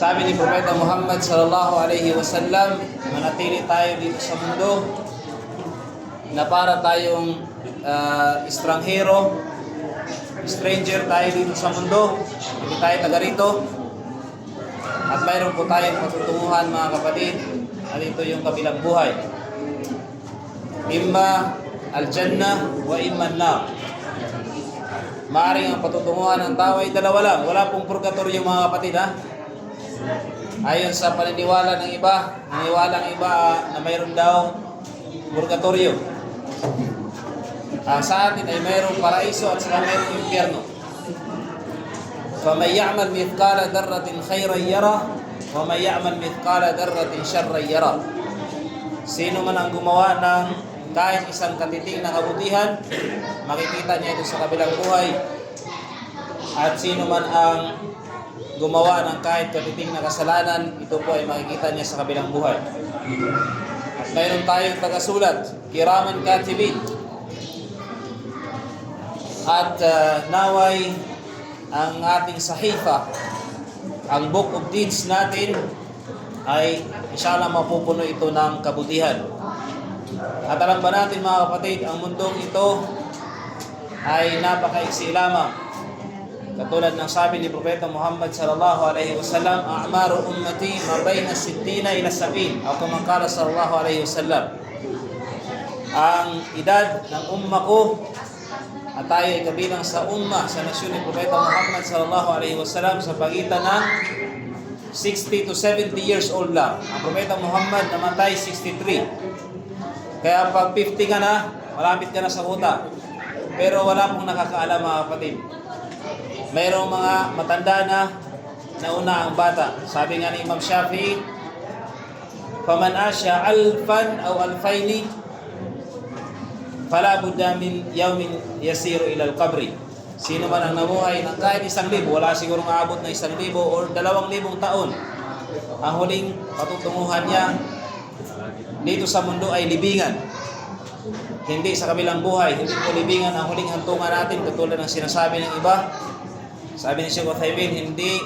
Sabi ni Propeta Muhammad sallallahu alaihi wasallam, manatili tayo dito sa mundo na para tayong stranger tayo dito sa mundo. Hindi tayo taga rito. At mayroon po tayong patutunguhan, mga kapatid. At ito yung kabilang buhay. Imma al-jannah wa imma an-nar. Maaring ang patutunguhan ng tao ay dalawa lang. Wala pong purgatorio, mga kapatid, ha? Ayon sa paniniwala ng iba, na mayroon daw purgatorio. Sa atin ay mayroong paraiso at saka mayroong impyerno. فَمَنْ يَعْمَلْ مِثْقَالَ ذَرَّةٍ خَيْرًا يَرَهُ وَمَنْ يَعْمَلْ مِثْقَالَ ذَرَّةٍ شَرًّا يَرَهُ. Sino man ang gumawa ng kahit isang katiting na kabutihan, makikita niya ito sa kabilang buhay. At sino man ang gumawa ng kahit katiting na kasalanan, ito po ay makikita niya sa kabilang buhay. At mayroon tayong tagasulat, kiraman katibin. At naway ang ating sahifa, ang book of deeds natin, ay inshallah mapupuno ito ng kabutihan. At alam ba natin, mga kapatid, ang mundong ito ay napakaiksi lamang. Katulad ng sabi ni Propeta Muhammad sallallahu alaihi wasallam, a'maru ummati ma baina 60 ila 70, o kung kala sallallahu alaihi wasallam, ang edad ng umma ko, at tayo ay kabilang sa umma, sa nasyon ni Propeta Muhammad sallallahu alaihi wasallam, sa pagitan ng 60 to 70 years old lang. Ang Propeta Muhammad namatay 63. Kaya pag 50 ka na, malapit ka na sa huta. Pero wala pong nakakaalam, mga kapatid. Mayroong mga matanda na nauna ang bata. Sabi nga ni Imam Shafi'i, "Faman asya alfan aw alfaini fala budda min yawmin yasiru ila al-qabri." Sino man ang namuhay ng kahit 1,000, wala sigurong aabot na 1,000 o 2,000 taon, ang huling patutunguhan niya dito sa mundo ay libingan. Hindi sa kabilang buhay, hindi po libingan ang huling hantungan natin, katulad ng sinasabi ng iba. Sabi ni Sheikh Uthaymin, hindi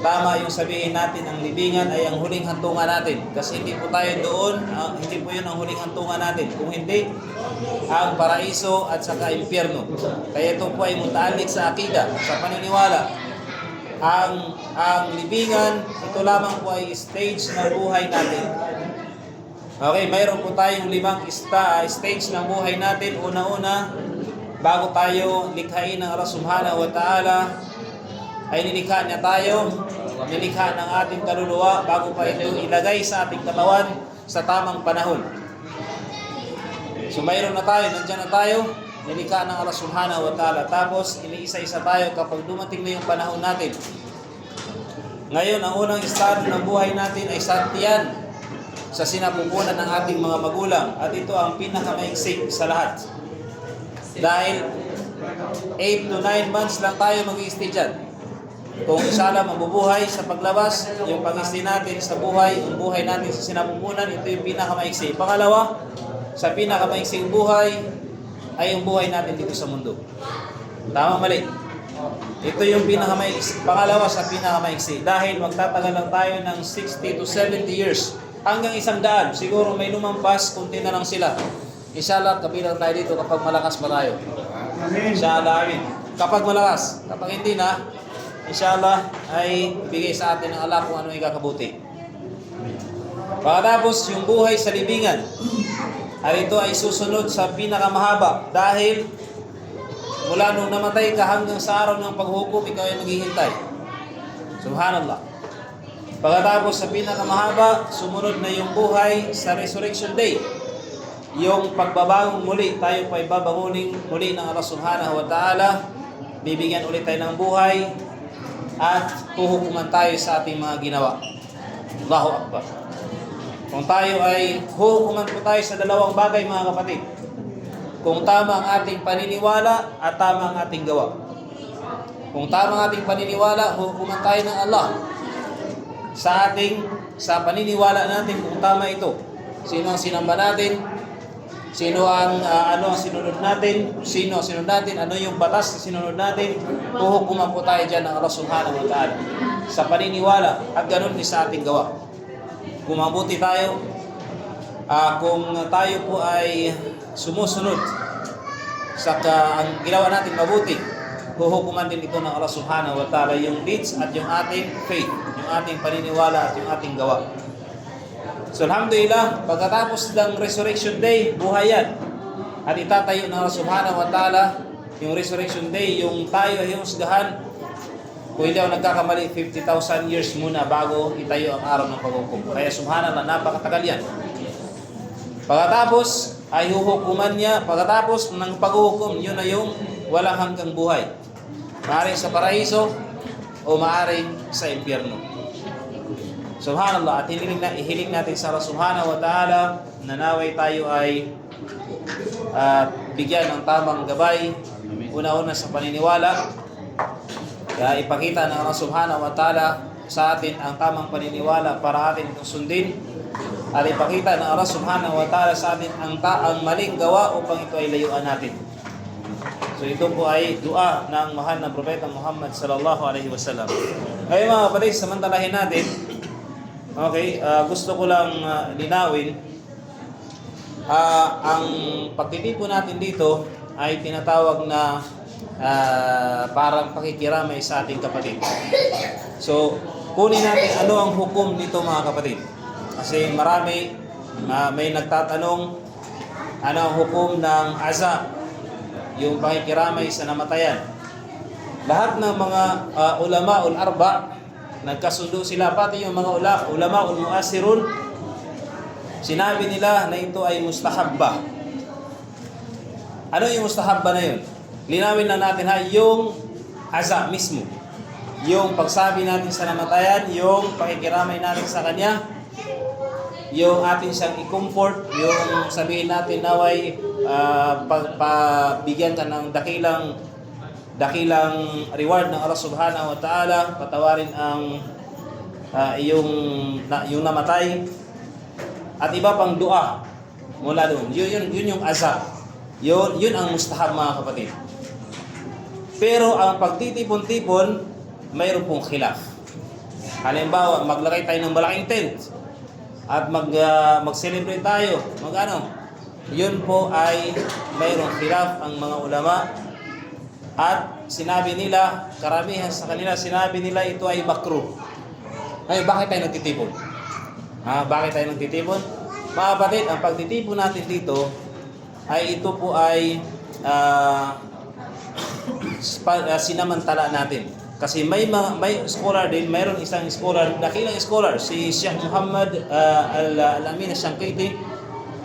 tama yung sabihin natin ang libingan ay ang huling hantungan natin. Kasi hindi po tayo doon, hindi po yun ang huling hantungan natin. Kung hindi, ang paraiso at saka impyerno. Kaya ito po ay mutalik sa akida, sa paniniwala. Ang libingan, ito lamang po ay stage ng buhay natin. Okay, mayroon po tayong 5 stage ng buhay natin. Una-una, bago tayo likhain ng Allah subhanahu wa ta'ala, ay nilikha niya tayo, nilikha ng ating kaluluwa bago pa ito ilagay sa ating katawan sa tamang panahon. So mayroon na tayo, nandiyan na tayo, nilikha ng Allah subhanahu wa ta'ala. Tapos iniisa-isa tayo kapag dumating na yung panahon natin. Ngayon, ang unang estado ng buhay natin ay saktiyan sa sinapupunan ng ating mga magulang. At ito ang pinakamaiksik sa lahat. Dahil 8 to 9 months lang tayo mag-i-stay dyan. Kung inshallah mabubuhay sa paglabas, yung pag-stay natin sa buhay, yung buhay natin sa sinapupunan, ito yung pinakamaiksi. Pangalawa, sa pinakamaiksing buhay ay yung buhay natin dito sa mundo. Tama, mali? Ito yung pinakamaiksi. Pangalawa sa pinakamaiksi. Dahil magtatagal lang tayo ng 60 to 70 years. Hanggang 100. Siguro may lumampas, kunti na lang sila. Inshallah, kabilang tayo dito kapag malakas pa tayo. Inshallah, amin. Kapag malakas. Kapag hindi na, inshallah, ay ibigay sa atin ng Allah kung ano yung kakabuti. Pagkatapos, yung buhay sa libingan, ay ito ay susunod sa pinakamahaba. Dahil, mula nung namatay ka hanggang sa araw ng paghukom, ikaw ay maghihintay. Subhanallah. Pagkatapos sa pinakamahaba, sumunod na yung buhay sa Resurrection Day. Yung pagbabagong muli, tayo pa ibabangunin muli ng Allah subhanahu wa ta'ala. Bibigyan ulit tayo ng buhay at huhukuman tayo sa ating mga ginawa. Allahu Akbar. Kung tayo ay huhukuman po tayo sa dalawang bagay, mga kapatid. Kung tama ang ating paniniwala at tama ang ating gawa. Kung tama ang ating paniniwala, huhukuman tayo ng Allah sa paniniwala natin kung tama ito. Sino ang sinamba natin? Sino ang ano ang sinunod natin? Sino ang sinunod natin? Ano yung batas na sinunod natin? Huhukuman po tayo dyan ng Allah subhanahu wa ta'ala sa paniniwala at ganun din sa ating gawa. Kung mabuti tayo, kung tayo po ay sumusunod sa ang ginawa natin mabuti, huhukuman din ito ng Allah subhanahu wa ta'ala yung deeds at yung ating faith, yung ating paniniwala at yung ating gawa. So alhamdulillah, pagkatapos ng Resurrection Day, buhay yan. At itatayo ng Allah subhanahu wa ta'ala yung Resurrection Day, yung tayo ay husgahan. Kung hindi ako nagkakamali, 50,000 years muna bago itayo ang araw ng paghukom. Kaya subhanallah, napakatagal yan. Pagkatapos ay huhukuman niya, pagkatapos ng paghukom, yun na yung walang hanggang buhay. Maaring sa paraiso o maaring sa impyerno. Subhanallah, at ihiling natin sa Allah subhanahu wa ta'ala na naway tayo ay bigyan ng tamang gabay, una-una sa paniniwala. Kaya ipakita ng Allah subhanahu wa ta'ala sa atin ang tamang paniniwala para atin itong sundin. At ipakita ng Allah subhanahu wa ta'ala sa atin ang maling gawa upang ito ay layuan natin. So ito po ay dua ng mahal na Propeta Muhammad sallallahu alaihi wasallam. Ngayon mga kapatid, samantalahin natin. Okay, gusto ko lang linawin. Ang pagtitipon natin dito ay tinatawag na parang pakikiramay sa ating kapatid. So, kunin natin ano ang hukom nito mga kapatid. Kasi marami, may nagtatanong ano ang hukom ng aza, yung pakikiramay sa namatayan. Lahat ng mga ulama arba, nagkasundo sila, pati yung mga ulama muasirun, sinabi nila na ito ay mustahabba. Ano yung mustahabba na yun? Linawin na natin yung aza mismo. Yung pagsabi natin sa namatayan, yung pakikiramay natin sa kanya, yung atin siyang i-comfort, yung sabihin natin naway bigyan ka ng dakilang reward ng Allah subhanahu wa ta'ala, patawarin ang yung namatay, at iba pang dua mula doon. Yun yung aza. Yun ang mustahab mga kapatid. Pero ang pagtitipon-tipon, mayroon pong khilaf. Halimbawa, maglagay tayo ng malaking tent at mag-celebrate tayo, yun po ay mayroong khilaf ang mga ulama. At sinabi nila, karamihan sa kanila, sinabi nila ito ay makruh. Ay, bakit tayo nagtitipon? Bakit tayo nagtitipon? Mga kapatid, ang pagtitipon natin dito, ay ito po ay sinamantala natin. Kasi may scholar din, mayroon isang scholar, dakilang scholar, si Sheikh Muhammad Al-Amin Al-Shankiti.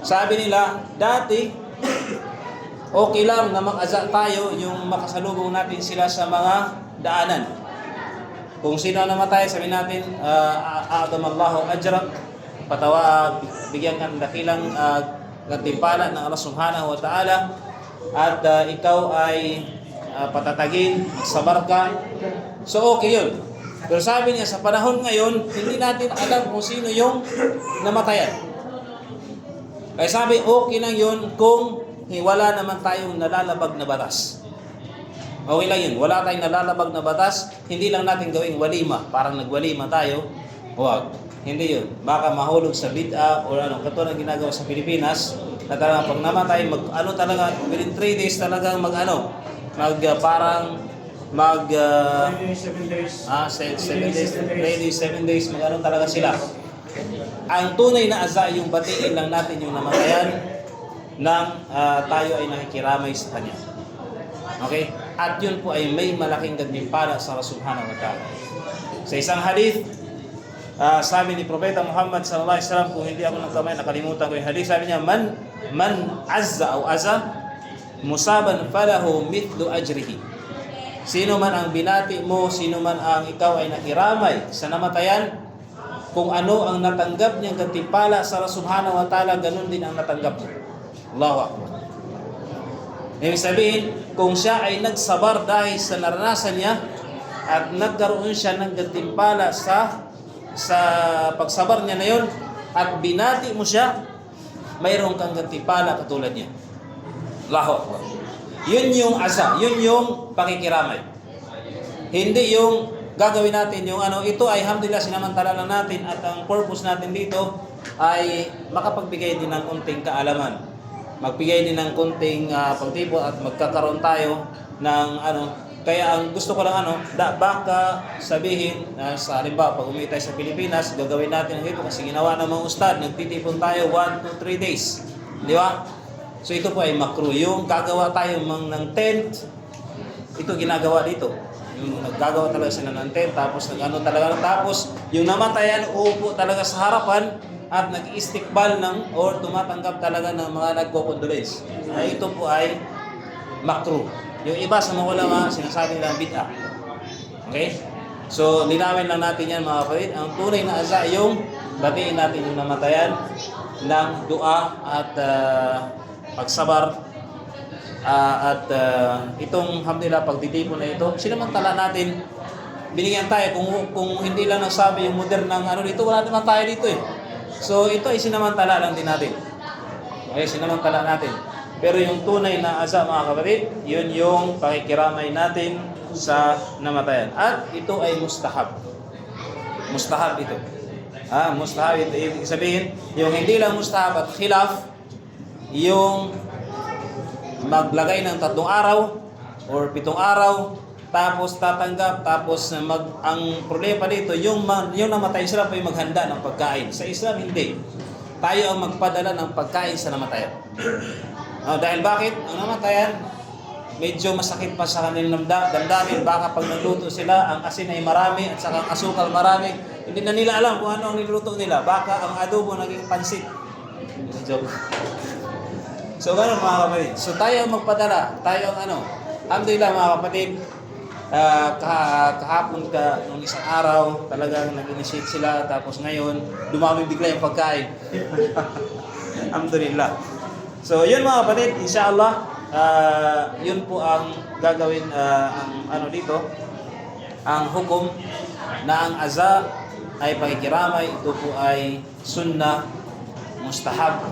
Sabi nila, dati, okay lang na mag-aza tayo yung makasalubong natin sila sa mga daanan. Kung sino namatay, sabihin natin, a'adamallahu ajrak, bigyan ka ng dakilang gantimpala ng Allah subhanahu wa ta'ala, at ikaw ay patatagin, sabar ka. So okay yun. Pero sabi niya, sa panahon ngayon, hindi natin alam kung sino yung namatayan. Kaya sabi, okay lang yun kung wala naman tayong nalalabag na batas. Okay lang yun. Wala tayong nalalabag na batas. Hindi lang natin gawing walima. Parang nagwalima tayo. Huwag. Hindi yun. Baka mahulog sa bid'a o katulad ng ginagawa sa Pilipinas na talagang pag namatay, within 3 days talagang 7 days. 7 days, talaga sila. Ang tunay na aza, yung batiin lang natin yung namatayan nang tayo ay nakikiramay sa kanya. Okay? At yun po ay may malaking gantimpala sa Allah subhanahu wa ta'ala. Sa isang hadith, sabi ni Propeta Muhammad sallallahu alaihi wasallam, kung hindi ako nagkamay, nakalimutan ko yung hadith, sabi niya, man azza o aza, musaban falahu mithlu ajrihi. Sino man ang binati mo, sino man ang ikaw ay nakiramay sa namatayan, kung ano ang natanggap niyang gantimpala sa Allah subhanahu wa ta'ala, ganun din ang natanggap mo. Allahu Akbar. Ibig sabihin, kung siya ay nagsabar dahil sa naranasan niya at nagkaroon siya ng gantimpala sa pagsabar niya na yun at binati mo siya, mayroon kang gantimpala katulad niya. Allahu Akbar. Yun yung aza, yun yung pakikiramay. Hindi yung gagawin natin yung ito ay alhamdulillah sinamantala lang natin at ang purpose natin dito ay makapagbigay din ng konting kaalaman. Magbigay din ng konting pagtipo at magkakaroon tayo ng kaya ang gusto ko lang baka sabihin sa halimbawa pag umuwi tayo sa Pilipinas, gagawin natin ito kasi ginawa ng mga ustad, nagtitipon tayo 1 to 3 days. Di ba? So ito po ay makruh. Yung gagawa tayo ng tent, ito ginagawa dito. Yung naggagawa talaga sila ng tent, tapos tapos yung namatayan uupo talaga sa harapan at nag-istikbal or tumatanggap talaga ng mga nagko-condolence. Ito po ay makruh. Yung iba sa mga ulama, sinasabi nilang bid'ah. Okay? So, linawin lang natin yan mga kapatid. Ang tunay na aza yung batiin natin yung namatayan ng dua at pagsabar itong alhamdulillah pagtitipon na ito, sinamantala natin, binigyan tayo kung hindi lang nasabi yung modernang dito, wala naman tayo dito eh. So ito ay sinamantala lang din natin. Okay, sinamantala natin. Pero yung tunay na aza mga kapatid, yun yung pakikiramay natin sa namatayan. At ito ay mustahab. Mustahab ito. Mustahab ito. Ibig sabihin, yung hindi lang mustahab at khilaf, yung maglagay ng 3 araw or 7 araw, tapos tatanggap, tapos ang problema dito, yung namatay sila pa yung maghanda ng pagkain. Sa Islam, hindi. Tayo ang magpadala ng pagkain sa namatayan. Dahil bakit? Ang namatayan, medyo masakit pa sa kanilang damdamin. Baka pag nagluto sila, ang asin ay marami at saka ang asukal marami. Hindi na nila alam kung ano ang niluto nila. Baka ang adobo naging pansit. Joke. So, gano'n mga kapatid. So, tayo ang magpadala. Tayo ang alhamdulillah mga kapatid, kahapon nung isang araw, talagang nag-initiate sila. Tapos ngayon, dumami bigla yung pagkain. Alhamdulillah. So, yun mga kapatid, insyaAllah, yun po ang gagawin, dito, ang hukom na ang aza ay pakikiramay. Ito po ay sunnah, mustahab.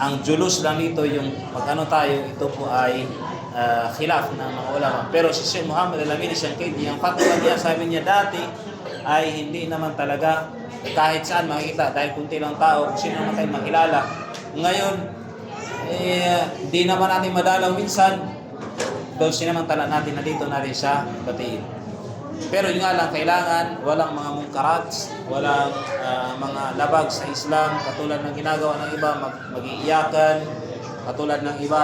Ang julus lang dito, yung tayo, ito po ay khilaf ng mga ulama. Pero si Sheikh Muhammad Al-Amin Shanqiti, ang fatwa niya, sabi niya dati, ay hindi naman talaga kahit saan makikita dahil kunti lang tao, kung sino naman tayo makilala. Ngayon, di naman natin madalaw minsan, doon sinamantala natin na dito natin siya batiin. Pero yun nga lang, kailangan walang mga mungkarat, walang mga labag sa Islam, katulad ng ginagawa ng iba, mag-iiyakan, katulad ng iba,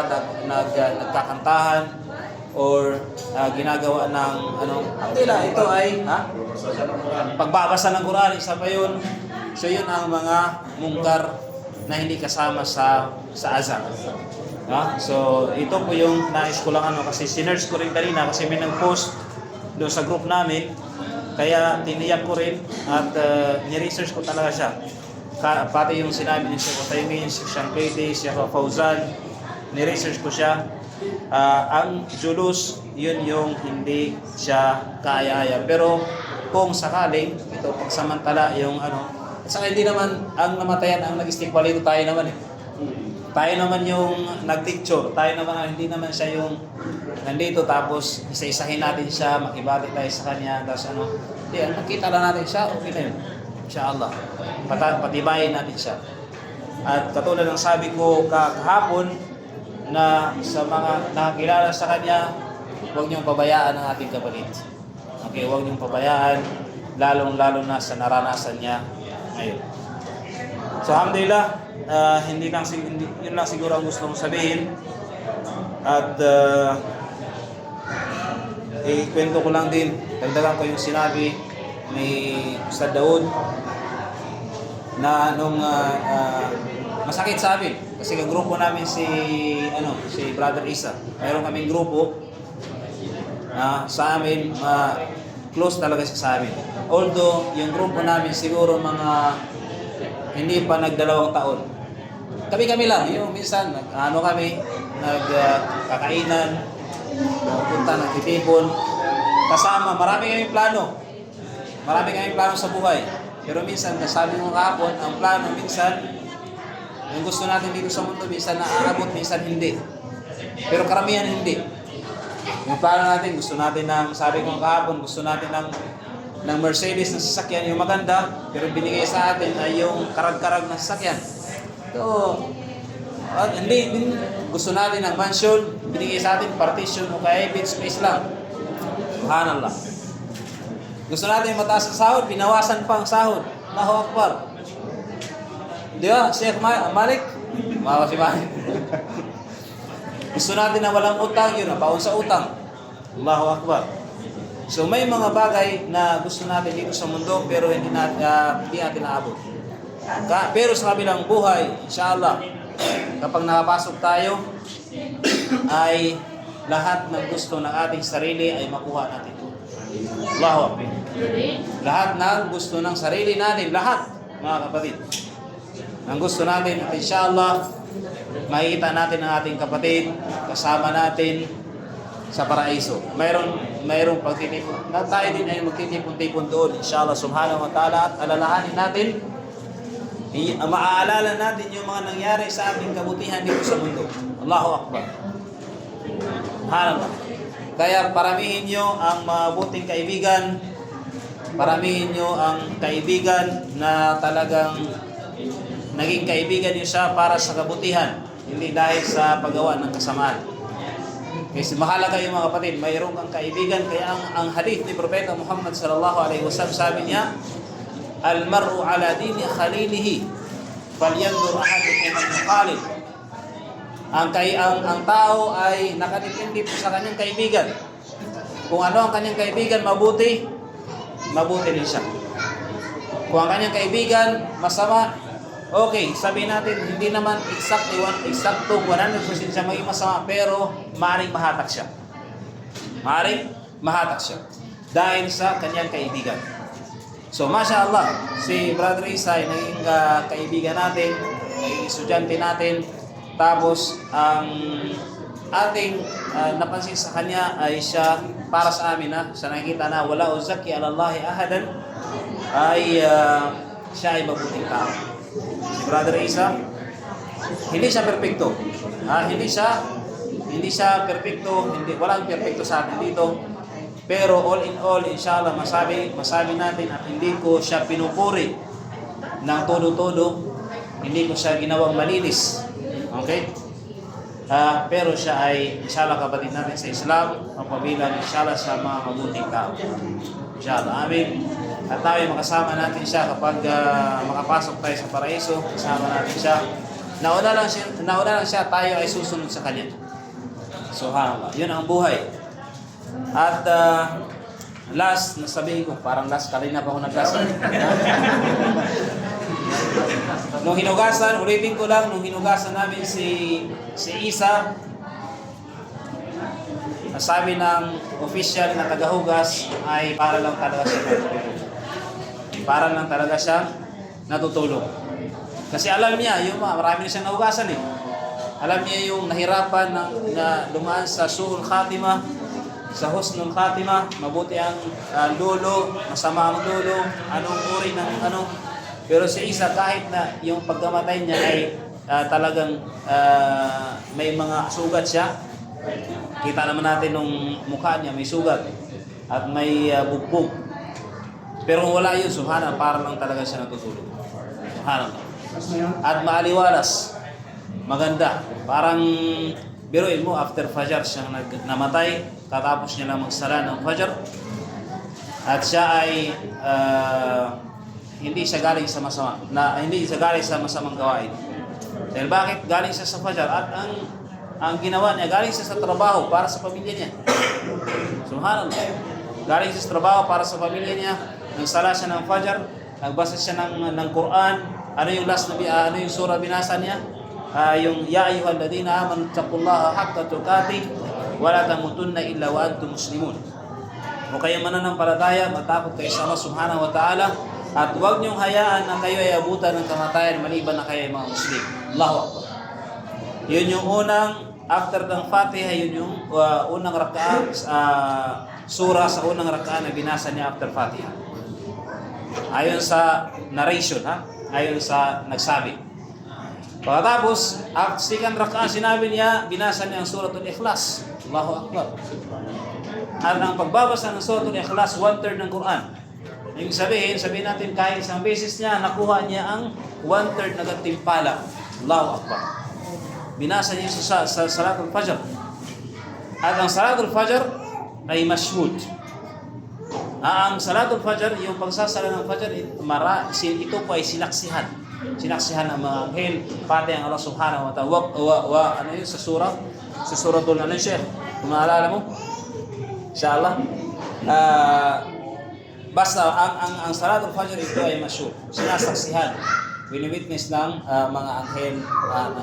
nagkakantahan, or ginagawa ng alhamdulillah, ito ay pagbabasa ng Quran, isa pa yun. So yun ang mga mungkar na hindi kasama sa azan. So ito po yung nais ko lang kasi sinerge ko rin kanina kasi may nag-post doon sa group namin, kaya tiniyak ko rin at ni-research ko talaga siya. Pati yung sinabi ni Sheikh Uthaymeen, Sheikh Shanqiti, Sheikh Fawzan, ni-research ko siya. Ang julus, yun yung hindi siya kaya-aya. Pero kung sakaling, ito pagsamantala yung at saka hindi naman ang namatayan ang nag-istiqbal, ito tayo naman eh. Tayo naman yung nag-picture, tayo naman, hindi naman siya yung nandito tapos isa-isahin natin siya, makibati tayo sa kanya, tapos hindi, nakita lang natin siya, okay na yun. Inshallah. Patibayin natin siya. At katulad ng sabi ko kahapon, na sa mga nakakilala sa kanya, huwag niyong pabayaan ang ating kapatid. Okay, huwag niyong pabayaan, lalong-lalo na sa naranasan niya ngayon. So, alhamdulillah, yun lang siguro ang gusto kong sabihin. At ikwento ko lang din, dagdagan ko yung sinabi ni Ustad Daud na nung masakit sa amin kasi ang grupo namin si Brother Isa. Mayroon kaming grupo sa amin, close talaga siya sa amin. Although yung grupo namin siguro mga hindi pa nagdalawang taon. Kami lang, yung minsan kami nagkakainan, punta nagtitipon, kasama, marami kaming plano. Marami kaming plano sa buhay. Pero minsan, sabi mo kahapon, ang plano minsan Yung gusto natin dito sa mundo, minsan naaabot, minsan hindi. Pero karamihan hindi. Yung paano natin, gusto natin ng, sabi ko kahapon, gusto natin ng Mercedes na sasakyan, yung maganda, pero binigay sa atin ay yung karag-karag na sasakyan. So, hindi, gusto natin ng mansion, binigay sa atin partition o kaya bed space lang. Subhanallah. Gusto natin mataas ang sahod, binawasan pa ang sahod. Allahu Akbar. Di ba, Sheikh Malik? Mawa si Malik. Gusto natin na walang utang, yun, napaon sa utang. Allahu Akbar. So may mga bagay na gusto natin dito sa mundo pero hindi natin naabot. Pero sa kabilang buhay, inshallah, kapag nakapasok tayo, ay lahat ng gusto ng ating sarili ay makuha natin. Allahu Akbar. Lahat ng gusto ng sarili natin, lahat, mga kapatid. Ang gusto natin, at inshallah, makikita natin ang ating kapatid, kasama natin sa paraiso. Mayroong pagtitipon. Na tayo din ay magtitipon-tipon doon, inshallah subhanahu wa ta'ala, at alalahanin natin, maaalala natin yung mga nangyari sa ating kabutihan dito sa mundo. Allahu Akbar. Subhanallah. Kaya paramihin nyo ang mabuting kaibigan, paramihin nyo ang kaibigan na talagang naging kaibigan nyo siya para sa kabutihan, hindi dahil sa paggawa ng kasamaan. Kasi mahalaga yung mga kapatid, mayroon kang kaibigan, kaya ang hadith ni Propeta Muhammad sallallahu alaihi wasallam, sabi niya, "Al-mar'u ala dini khalilihi, falyanzur ahadukum man yukhalil." Ang tao ay nakadepende po sa kanyang kaibigan. Kung ano ang kanyang kaibigan mabuti, mabuti rin siya. Kung ang kanyang kaibigan masama, okay, sabihin natin, hindi naman exacto 100% siya maging masama, pero maaaring mahatak siya. Maaaring mahatak siya dahil sa kanyang kaibigan. So, mashallah, si Brother Isa ay naging kaibigan natin, naging estudyante natin, tapos ang ating napansin sa kanya ay siya para sa amin, sa nakikita na wala uzaki alallahi ahadan, ay siya ay mabuting tao. Si Brother Isa, hindi siya perfecto. Hindi siya perfecto, walang perfecto sa atin dito. Pero all in all, inshallah, masabi natin at hindi ko siya pinupuri ng todo-todo. Hindi ko siya ginawang malinis. Okay? Pero siya ay, inshallah, kapatid natin sa Islam, ang pabilang, inshallah, sa mga mabuting tao. Inshallah, amin. At tayo makasama natin siya kapag makapasok tayo sa paraiso, kasama natin siya. Nauna lang siya, tayo ay susunod sa kanya. Subhanallah. Yun ang buhay. At last, nasabihin ko, parang last, kanina pa ako nag-last. Nung hinugasan, ulitin ko lang, nung hinugasan namin si Isa, sabi ng official na tagahugas ay para lang talaga siya natutulog. Para lang talaga siya natutulog. Kasi alam niya, yung marami na siyang nahugasan eh. Alam niya yung nahirapan na dumaan sa su'ul khatimah, sa husnul khatimah, mabuti ang dulo, masama ang dulo, anong uri ng ano. Pero si Isa, kahit na yung pagkamatay niya ay talagang may mga sugat siya. Kita naman natin nung mukha niya, may sugat at may bugbog. Pero wala yun, subhanallah, para lang talaga siya natutulog. Subhanallah. At maaliwalas, maganda. Parang, biruin mo, after Fajr siya namatay, katapos niya lang magsala ng Fajr. At siya ay hindi siya galing sa masamang gawain. Dahil bakit? Galing siya sa Fajr at ang ginawa niya, galing siya sa trabaho para sa pamilya niya. Subhanallah. Galing siya sa trabaho para sa pamilya niya, nagsala siya ng Fajr, nagbasa siya ng Quran. Ano yung ano yung surah binasa niya? Yung ya ayyuhalladhina amanu taqullaha haqqa tuqatih wa la tamutunna illa wa antum muslimun. O kayo mananampalataya, matakot kayo sa Allah subhanahu wa ta'ala, at huwag niyong hayaan na kayo ay abutan ng kamatayan maliban na kayo ay mga Muslim. Allahu Akbar. Yun yung unang, after ng Fatiha, yun yung unang rak'ah, surah sa unang rak'ah na binasa niya after Fatiha. Ayon sa narration, ayon sa nagsabi. Pagkatapos, ang second rak'ah, sinabi niya, binasa niya ang suratul Ikhlas. Allahu Akbar. At ang pagbabasa ng suratul Ikhlas, 1/3 ng Quran. Yung sabihin natin kahit isang beses niya, nakuha niya ang 1/3 na gantimpala. Allahu Akbar. Binasa niya sa Salatul Fajr. At ang Salatul Fajr ay mashhud. Ang Salatul Fajr, yung pagsasala ng Fajr, ito po ay sinaksihan. Sinaksihan ng mga anghel, pati ang Allah Subhanahu wa Ta'ala. Ano yun sa surah? Sa suratul ano yun, Sheikh? Kung maalala mo? Inshallah. Basta ang Salatul Fajr ito ay masyur. Sinasaksihan. Wini-witness ng mga anghel,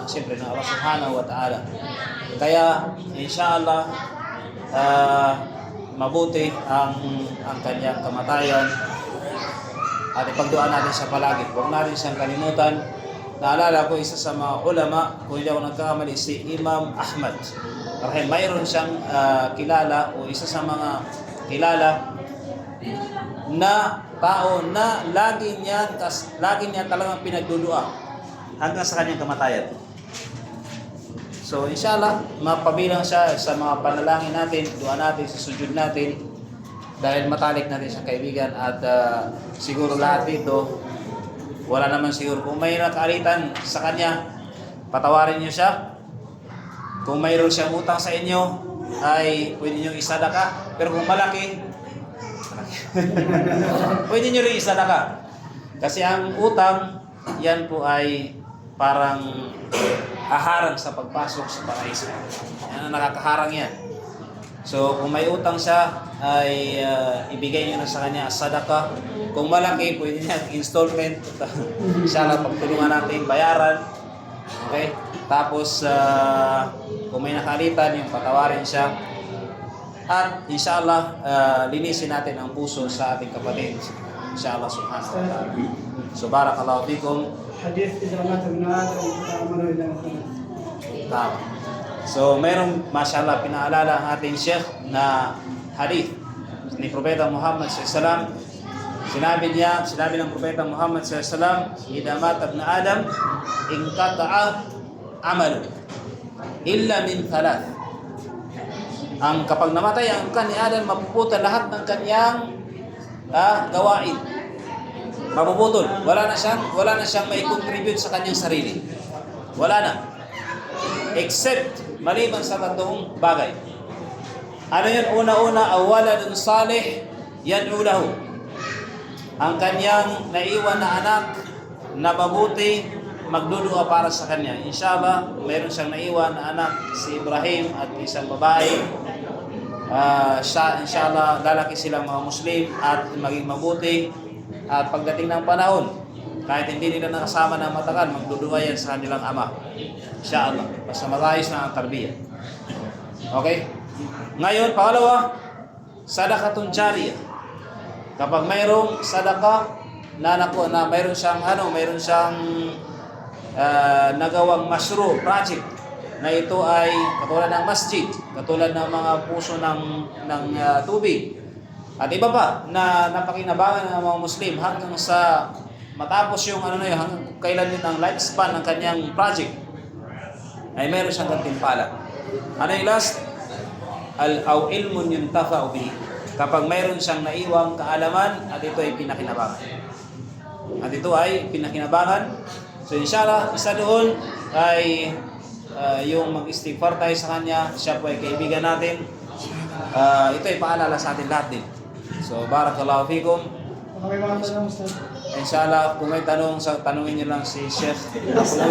siyempre ng Allah Subhanahu wa Ta'ala. Kaya, inshallah, mabuti ang kanyang kamatayan. At ipagduan natin siya palagi. Huwag natin siyang kalimutan. Naalala ko isa sa mga ulama, kung hindi ako nagkakamali, si Imam Ahmad. Dahil mayroon siyang kilala o isa sa mga kilala na tao na lagi niya talagang pinagdudua hanggang sa kanyang kamatayan. So inshallah, mapabilang siya sa mga panalangin natin, dua natin, sa sujud natin. Dahil matalik natin siyang kaibigan at siguro lahat dito, wala naman siguro. Kung may nakalitan sa kanya, patawarin niyo siya. Kung mayroon siyang utang sa inyo, ay pwede niyo isadaka. Pero kung malaki, pwede niyo rin isadaka. Kasi ang utang, yan po ay parang haharang sa pagpasok sa paraiso. Yan ang nakakaharang yan. So, kung may utang siya, ay ibigay niyo na sa kanya as sadaka. Kung malaki, pwede niya installment. Inshallah, pagtulungan natin bayaran. Okay? Tapos, kung may nakalitan, yung patawarin siya. At inshallah, linisin natin ang puso sa ating kapatid. Inshallah, subhanahu wa ta'ala. So, barakallahu fikum. Hadith, idha mata ibn Adam, ta'amalu ila Muhammad. Tama. So, mayroong, mashallah, pinaalala ang ating Sheikh na hadith ni Propeta Muhammad SAW. Sinabi ng Propeta Muhammad SAW, idha mata ibn Adam, inqata'a amalu illa min thalath. Ang kapag namatay ang kan ni Adam, mapuputan lahat ng kanyang gawain. Mapuputol. Wala na siyang may contribute sa kanyang sarili. Wala na. Except maliban sa tatlong bagay. Ano yun? Una-una, awaladun salih yad'u lahu. Ang kanyang naiwan na anak na mabuti, magdudua para sa kanya. Inshallah, mayroon siyang naiwan na anak, si Ibrahim at isang babae. Inshallah, lalaki silang mga Muslim at maging mabuti. At pagdating ng panahon, kahit hindi nila nakasama ng matagal, magdudua yan sa kanilang ama. Inshallah, basta matayos na ang tarbiyah. Okay? Ngayon, pangalawa, sadaqatun jariyah. Kapag mayroong sadaka na mayroon siyang nagawang mashru, project, na ito ay katulad ng masjid, katulad ng mga puso ng tubig, at iba pa na napakinabangan ng mga Muslim hanggang sa matapos yung hanggang kailan din ang lifespan ng kanyang project, ay meron siyang gantimpala. Ano yung last? Aw ilmun yuntafa'u bihi. Kapag mayroon siyang naiwang kaalaman at ito ay pinakinabangan. So inshallah, isa doon ay yung mag-istighfar tayo sa kanya. Siya po ay kaibigan natin. Ito ay paalala sa atin lahat din. So barakallahu fikum. Okay, mga tanong, Ustaz. Inshallah, kung may tanungin niyo lang si Sheikh. Kasi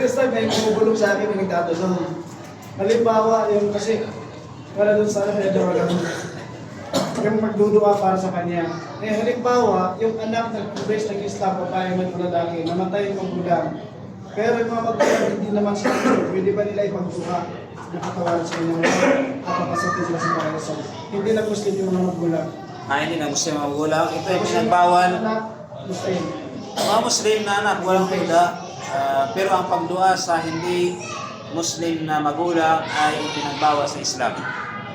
Ustaz, may bumubulong sa akin yung nagtatanong. Halimbawa, yung kasi, para dun sa yung magdudua para sa kanya. Halimbawa, yung anak nag-base nag-islam, babae man o lalaki, namatay yung magulang. Pero yung mga magulang, hindi naman sila, pwede ba nila ipagduha? Nakatawaran sa inyo, papasapin sila sa paraiso. Hindi na Muslim yung mga magulang. Hindi na Muslim ang magulang. Ito ay pinagbawal. Muslim. Mga Muslim na anak, walang pweda. Pero ang pagdua sa hindi Muslim na magulang ay pinagbawal sa Islam.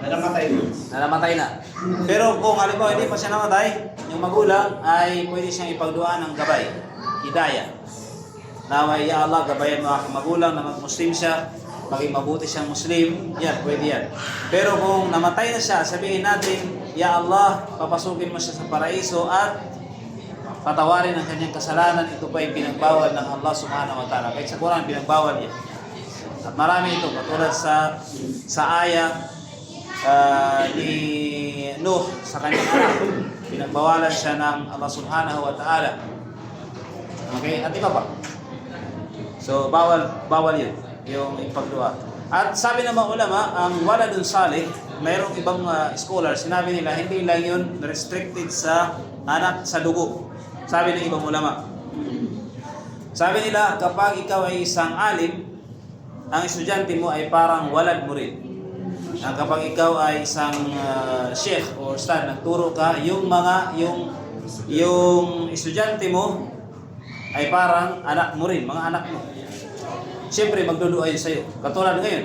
Nanamatay na. Pero kung halimbawa hindi pa siya namatay, yung magulang ay pwede siyang ipagduaan ng gabay. hidayah. Naway, ya Allah, gabayan mo aking magulang na mag-Muslim siya, maging mabuti siyang Muslim, yan, pwede yan. Pero kung namatay na siya, sabihin natin, ya Allah, papasukin mo siya sa paraiso at patawarin ang kanyang kasalanan. Ito pa yung pinagbawal ng Allah subhanahu wa ta'ala. Kahit sa Quran, pinagbawal yan. At marami ito, katulad sa aya ni Nuh sa kanyang anak. Pinagbawalan siya ng Allah subhanahu wa ta'ala. Okay? At iba pa. So, bawal yun, yung ipagdua. At sabi ng mga ulama, ang waladun salih, mayroong ibang scholar, sinabi nila, hindi lang yun restricted sa anak sa dugo. Sabi ng ibang ulama. Sabi nila, kapag ikaw ay isang alim, ang estudyante mo ay parang walad mo rin. Kapag ikaw ay isang sheikh o ustad, nagturo ka, yung estudyante mo ay parang anak mo rin, mga anak mo. Siyempre, magdudua yun sa'yo. Katulad ngayon,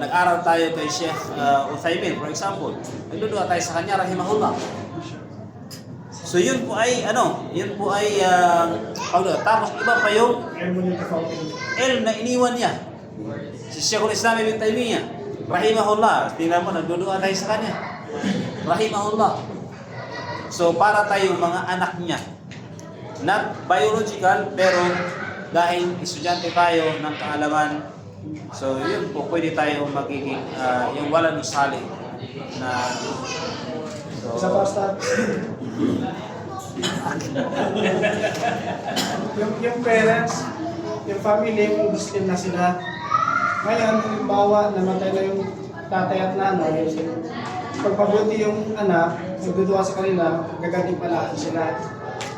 nag-aral tayo kay Sheikh Uthaymin, for example. Nagdudua tayo sa kanya, rahimahullah. So yun po ay, tapos iba pa yung ilm na iniwan niya. Si Sheikhul Islam Ibn Taymiyyah, rahimahullah. Tingnan mo, nagdudua tayo sa kanya. Rahimahullah. So para tayong mga anak niya. Not biological, pero dahil estudyante tayo ng kaalaman, so yun po, pwede tayo magiging yung wala ng sali na Isa pa, Ustad. yung parents, yung family, yung Muslim na sila. Ngayon, halimbawa, namatay na yung tatay at nanay, pagpabuti yung anak, magdudua sa kanila, gagaling pala sila.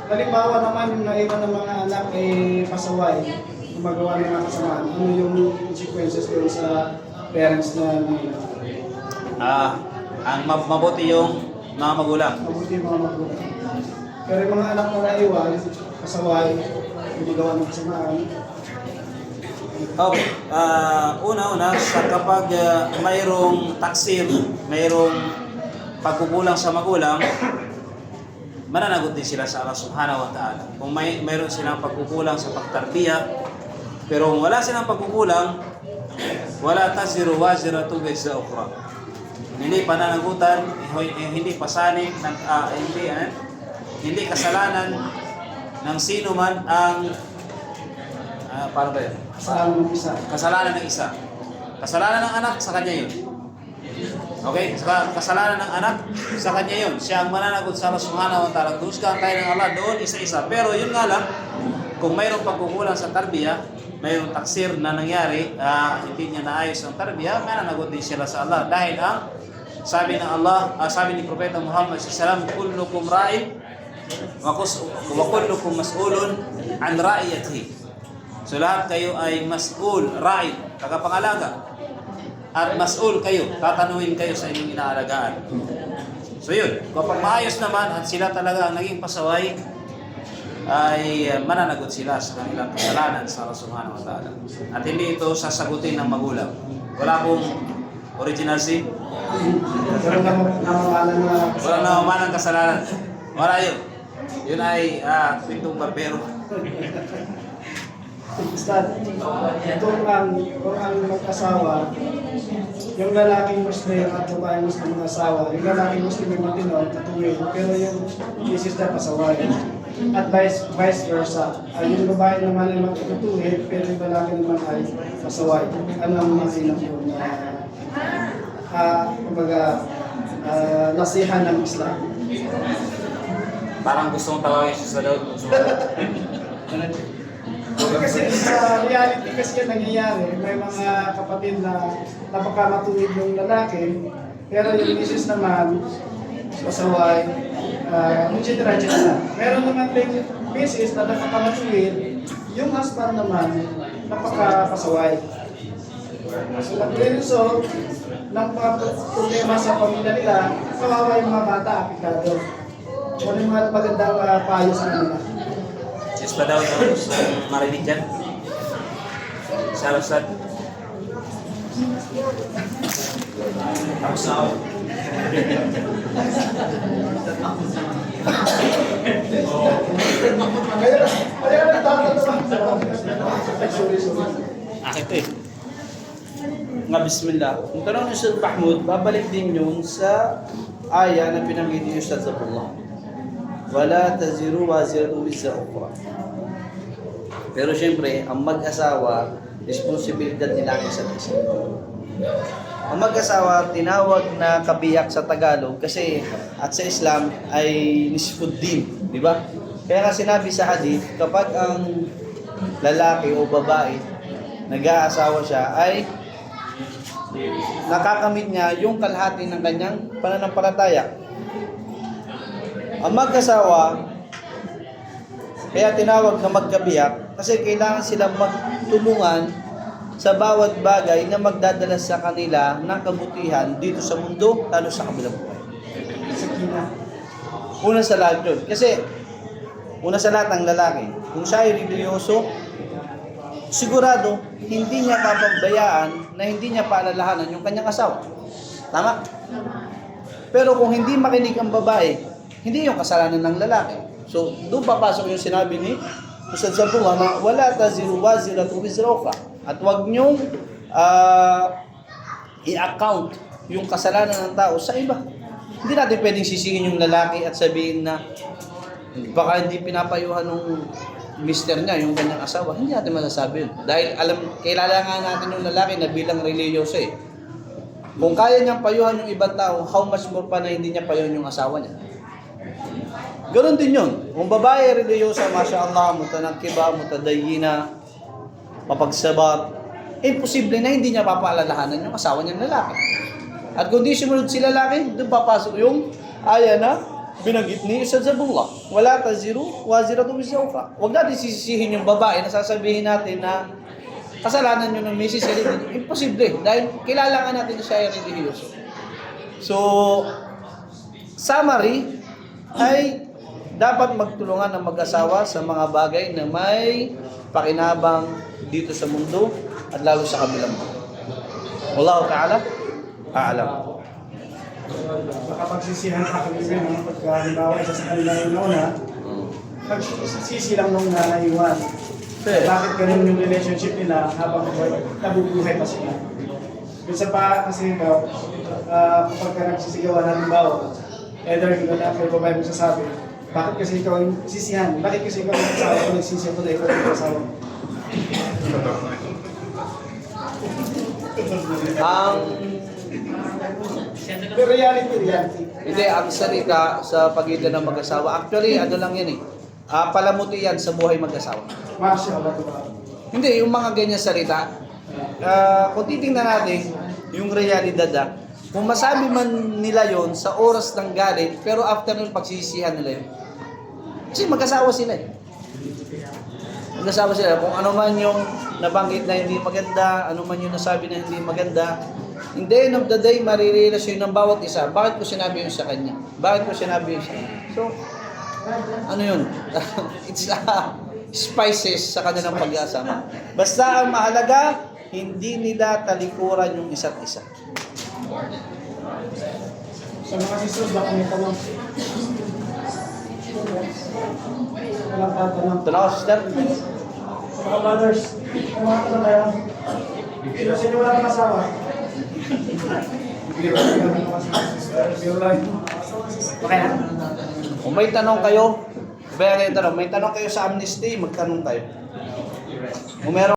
Halimbawa naman yung naiwan ng mga anak ay pasaway, gumagawa ng mga kasamaan. Ano yung consequences doon sa parents na ang mabuti yung mga magulang. mabuti yung mga magulang. Pero yung mga anak na naiwan, pasaway, gumagawa ng kasamaan. Okay. Una-una, kapag mayroong taksir, mayroong pagkukulang sa magulang, mananagot din sila sa Allah subhanahu wa ta'ala. Kung mayroon silang pagkukulang sa pagtarbiya, pero kung wala silang pagkukulang, wala taziru waziratu wizra ukhra. Hindi pananagutan, hindi pasanin, hindi kasalanan ng sino man ang paano ba yun? Kasalanan ng isa. Kasalanan ng isa. Kasalanan ng anak, sa kanya yun. Okay? Kasalanan ng anak, sa kanya yun. Siya ang mananagot sa Allah subhanahu wa ta'ala. Tuhusgahan tayo ng Allah doon, isa-isa. Pero yun nga lang, kung mayroong pagkukulang sa tarbiya, mayroong taksir na nangyari, hindi niya naayos ang tarbiya, mananagot din sila sa Allah. Dahil sabi ng Allah, sabi ni Propeta Muhammad SAW, kullukum ra'in wa kullukum mas'ulun an ra'iyatihi. So lahat kayo ay mas'ul, ra'in, tagapangalaga. At mas'ul kayo, tatanungin kayo sa inyong inaalagaan. So yun, kapag maayos naman at sila talaga ang naging pasaway, ay mananagot sila sa kanilang kasalanan sa Allah subhanahu wa ta'ala. At hindi ito sasagutin ng magulang. Wala pong original sin. Pero namamalan na Walang namamalang kasalanan. Wala yun. Yun ay kwentong barbero. Ustad, kung ang mag-asawa, yung lalaking Muslim at babaeng Muslim ang asawa, yung lalaking Muslim ay matino, katuwid, pero yung misis na pasaway. At vice versa. Yung babae naman ay magkatuwid, pero yung lalaki naman ay pasaway. Ano ang masinap yun na nasihan ng Islam? Parang gusto mong tawagin siya sa Daud. Kasi sa reality kasi yan nangyayari, may mga kapatid na napakamatuwid yung lalaki, pero yung misis naman, pasaway, etc. Meron naman din misis na napakamatuwid, yung husband naman, napakapasaway. So, nag-result ng mga problema sa pamilya nila, kawawa yung mga bata, aplikado. Ano yung mga magandang payo sa kanila? Yes pa daw gusto mong marinig dyan? Sarasat. Tapos na ako. Kaya nagtatawa. Sorry. Akin to eh. Nga bismillah. Kung tanong ni Ustaz Mahmud, babalik din yun sa aya na pinanggit ni Ustaz Abdullah. Wala taziru waziratu wizra ukhra. Pero syempre, ang mag-asawa, responsibilidad nila ang isa't isa. Ang mag-asawa, tinawag na kabiyak sa Tagalog kasi at sa Islam ay nisfuddin, di ba? Kaya nga sinabi sa hadith, kapag ang lalaki o babae nag-aasawa siya ay nakakamit niya yung kalahati ng kanyang pananampalataya. Ang mag-asawa, kaya tinawag na magkabiyak kasi kailangan silang magtulungan sa bawat bagay na magdadala sa kanila ng kabutihan dito sa mundo, lalo sa kabilang buhay. Una sa lahat yun. Kasi, una sa lahat ang lalaki, kung siya ay religyoso, sigurado, hindi niya papabayaan na hindi niya paalalahanan yung kanyang asawa. Tama? Pero kung hindi makinig ang babae, hindi yung kasalanan ng lalaki. So, doon papasok yung sinabi ni Ustaz Abdullah na wala taziru waziratu wizra ukhra. At huwag niyong i-account yung kasalanan ng tao sa iba. Hindi natin pwedeng sisihin yung lalaki at sabihin na baka hindi pinapayuhan ng mister niya, yung kanyang asawa. Hindi natin masasabi yun. Dahil kailangan natin yung lalaki na bilang religyoso eh. Kung kaya niyang payuhan yung ibang tao, how much more pa na hindi niya payuhan yung asawa niya. Ganon din yun. Kung babae religyosa, masya Allah, mutanagkiba, mutadayyina, mapagsabat, imposible na hindi niya papaalalahanan yung asawa niyang lalaki. At kung di sumunod si lalaki, doon papasok yung aya na binanggit ni Ustaz Abdullah. Wala taziru waziratu wizra ukhra. Huwag natin sisisihin yung babae na sasabihin natin na kasalanan nyo ng misis. Imposible. Dahil kilala nga natin na siya ay religyoso. So, summary ay dapat magtulungan ng mag-asawa sa mga bagay na may pakinabang dito sa mundo at lalo sa kabilang mundo. Wallahu ta'ala a'lam. Baka pagsisihan ka kami ng pagkahalimbawa isa sa kanila yung nauna, pagsisisi lang nung naiwan. Bakit ganun yung relationship nila habang nabubuhay pa sila? Minsan pa kasi ikaw, kapag ka nagsisigawan halimbawa, either yung lalaki o babae magsasabi, bakit kasi ikaw yung sisihan? Bakit kasi ikaw yung asawa ko nagsisihan ko dahil ikaw yung asawa? Pero reality. Hindi, ang salita sa pagitan ng mag-asawa, actually, ano lang yan eh, palamuti yan sa buhay mag-asawa. Masya Allah. Hindi, yung mga ganyan salita, kung titingnan natin, yung realidad kung masabi man nila yon sa oras ng galit, pero after nun pagsisihan nila yun. Kasi mag-asawa sila eh. Mag-asawa sila. Kung ano man yung nabanggit na hindi maganda, ano man yung nasabi na hindi maganda, in the end of the day, marirealize yun ng bawat isa. Bakit ko sinabi yun sa kanya? Bakit ko sinabi yun sa kanya? So, ano yun? It's spices sa kanilang pag-asama. Basta ang mahalaga, hindi nila talikuran yung isa't isa. Sa mga sisters, baka may tanong. Walang tatanong. Ito na ako, sister. Sa mga brothers, kung mga tanong kayo, sino wala kang asawa? Okay na? Kung may tanong kayo, may tanong kayo sa amnesty, magtanong kayo. Kung meron